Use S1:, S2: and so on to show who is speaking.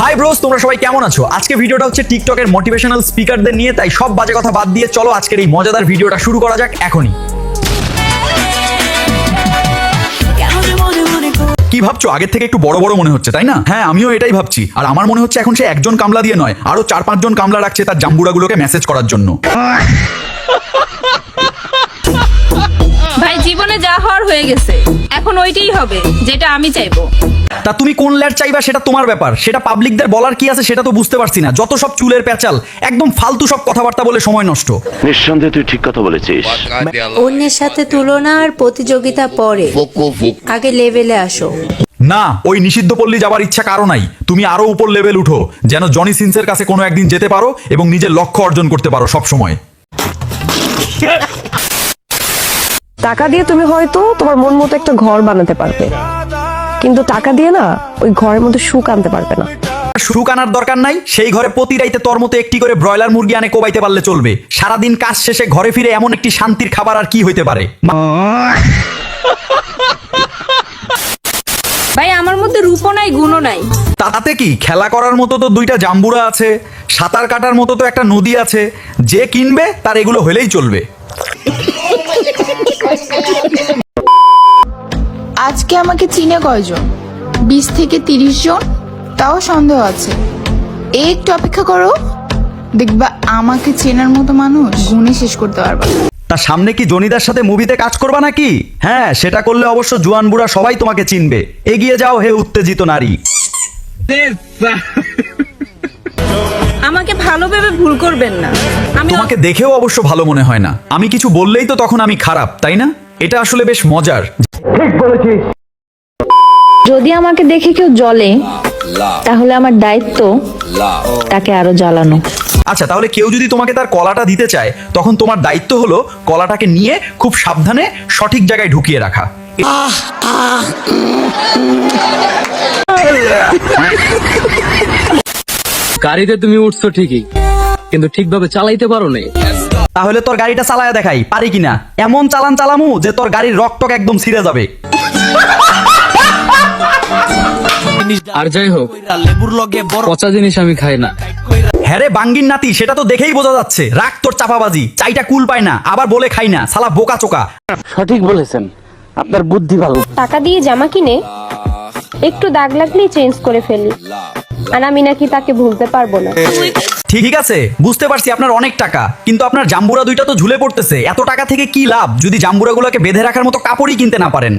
S1: Hi bros, তোমরা সবাই কেমন আছো? আজকে ভিডিওটা হচ্ছে টিকটকের মোটিভেশনাল স্পিকারদের নিয়ে, তাই সব বাজে কথা বাদ দিয়ে চলো আজকের এই মজাদার ভিডিওটা শুরু করা যাক এখনই। কি ভাবছো? আগের থেকে একটু বড় বড় মনে হচ্ছে, তাই না? হ্যাঁ, আমিও এটাই ভাবছি। আর আমার মনে হচ্ছে এখন সে একজন কামলা দিয়ে নয়, আরো 4-5 জন কামলা রাখছে তার জাম্বুরাগুলোকে মেসেজ করার জন্য।
S2: ভাই, জীবনে যা হওয়ার হয়ে গেছে, এখন ওইটাই হবে যেটা আমি চাইবো।
S1: তা তুমি কোন ল্যাড চাইবা সেটা তোমার ব্যাপার, সেটা পাবলিকদের বলার কি আছে সেটা তো বুঝতে পারছি না। যত সব চুলের প্যাচাল, একদম ফালতু সব কথাবার্তা বলে সময় নষ্ট।
S3: নিঃসন্দেহে তুই ঠিক কথা বলেছিস।
S4: অন্যের সাথে তুলনা আর প্রতিযোগিতা পরে, আগে লেভেলে আসো।
S1: না, ওই নিষিদ্ধ পল্লী যাবার ইচ্ছা কারো নাই। তুমি আরো উপর লেভেল উঠো, যেন জনি সিন্সের কাছে কোনো একদিন যেতে পারো এবং নিজের লক্ষ্য অর্জন করতে পারো সব সময়।
S5: টাকা দিয়ে তুমি হয়তো তোমার মন মতো একটা ঘর বানাতে পারবে, কিন্তু টাকা দিয়ে না ওই ঘরের মধ্যে সুখ আনতে পারবে না।
S1: সুখ আনার দরকার নাই, সেই ঘরে প্রতি রাইতে তোর মতো একটি করে ব্রয়লার মুরগি আনে কোবাইতে পারলে চলবে। সারাদিন কাজ শেষে ঘরে ফিরে এমন একটি শান্তির খাবার আর কি হইতে পারে?
S2: ভাই, আমার মধ্যে রূপও নাই, গুণও নাই।
S1: তাতে কি? খেলা করার মতো তো 2টা জাম্বুরা আছে, সাঁতার কাটার মতো তো একটা নদী আছে। যে কিনবে তার এগুলো হলেই চলবে।
S6: আজকে আমাকে চিনে কয়জন? 20 থেকে 30 জন, তাও সন্দেহ আছে। একটু অপেক্ষা করো, দেখবা আমাকে চেনার মতো মানুষ গুণে শেষ করতে পারবা।
S1: তার সামনে কি জনিদার সাথে মুভিতে কাজ করবা নাকি? হ্যাঁ, সেটা করলে অবশ্য জুয়ান বুড়া সবাই তোমাকে চিনবে। এগিয়ে যাও হে উত্তেজিত নারী।
S2: আমাকে ভালো ভেবে ভুল করবেন না। আমি
S1: তোমাকে দেখেও অবশ্য ভালো মনে হয় না। আমি কিছু বললেই তো তখন আমি খারাপ, তাই না? এটা আসলে বেশ মজার।
S7: যদি আমাকে দেখে কেউ জ্বলে, তাহলে আমার দায়িত্ব তাকে আরো জ্বালানো।
S1: আচ্ছা, তাহলে কেউ যদি তোমাকে তার কলাটা দিতে চায়, তখন তোমার দায়িত্ব হলো কলাটাকে নিয়ে খুব সাবধানে সঠিক জায়গায় ঢুকিয়ে রাখা।
S8: গাড়িতে তুমি উঠছো ঠিকই, কিন্তু ঠিকভাবে চালাইতে পারো না।
S1: তাহলে তোর গাড়িটা চালায়া দেখাই পারি কিনা। এমন চালান চালামু যে তোর গাড়ির রকটক একদম ছিঁড়ে যাবে।
S8: আর যাই হোক, পচা জিনিস আমি খাই না।
S1: হ্যাঁ রে বাঙ্গির নাতি, সেটা তো দেখেই বোঝা যাচ্ছে। রাখ তোর চাপাবাজি, চাইটা কুল পায় না, আবার বলে খাই না, শালা বোকা চোকা।
S8: সঠিক বলেছেন, আপনার বুদ্ধি ভালো।
S9: টাকা দিয়ে জামা কিনে একটু দাগ লাগলেই চেঞ্জ করে ফেলি, আর আমি নাকি তাকে ভুলতে পারবো না।
S1: ঠিক আছে, বুঝতে পারছি আপনার অনেক টাকা, কিন্তু আপনার জাম্বুরা 2টা তো ঝুলে পড়তেছে। এত টাকা থেকে কি লাভ যদি জাম্বুরাগুলোকে বেঁধে রাখার মতো কাপড়ই কিনতে না পারেন?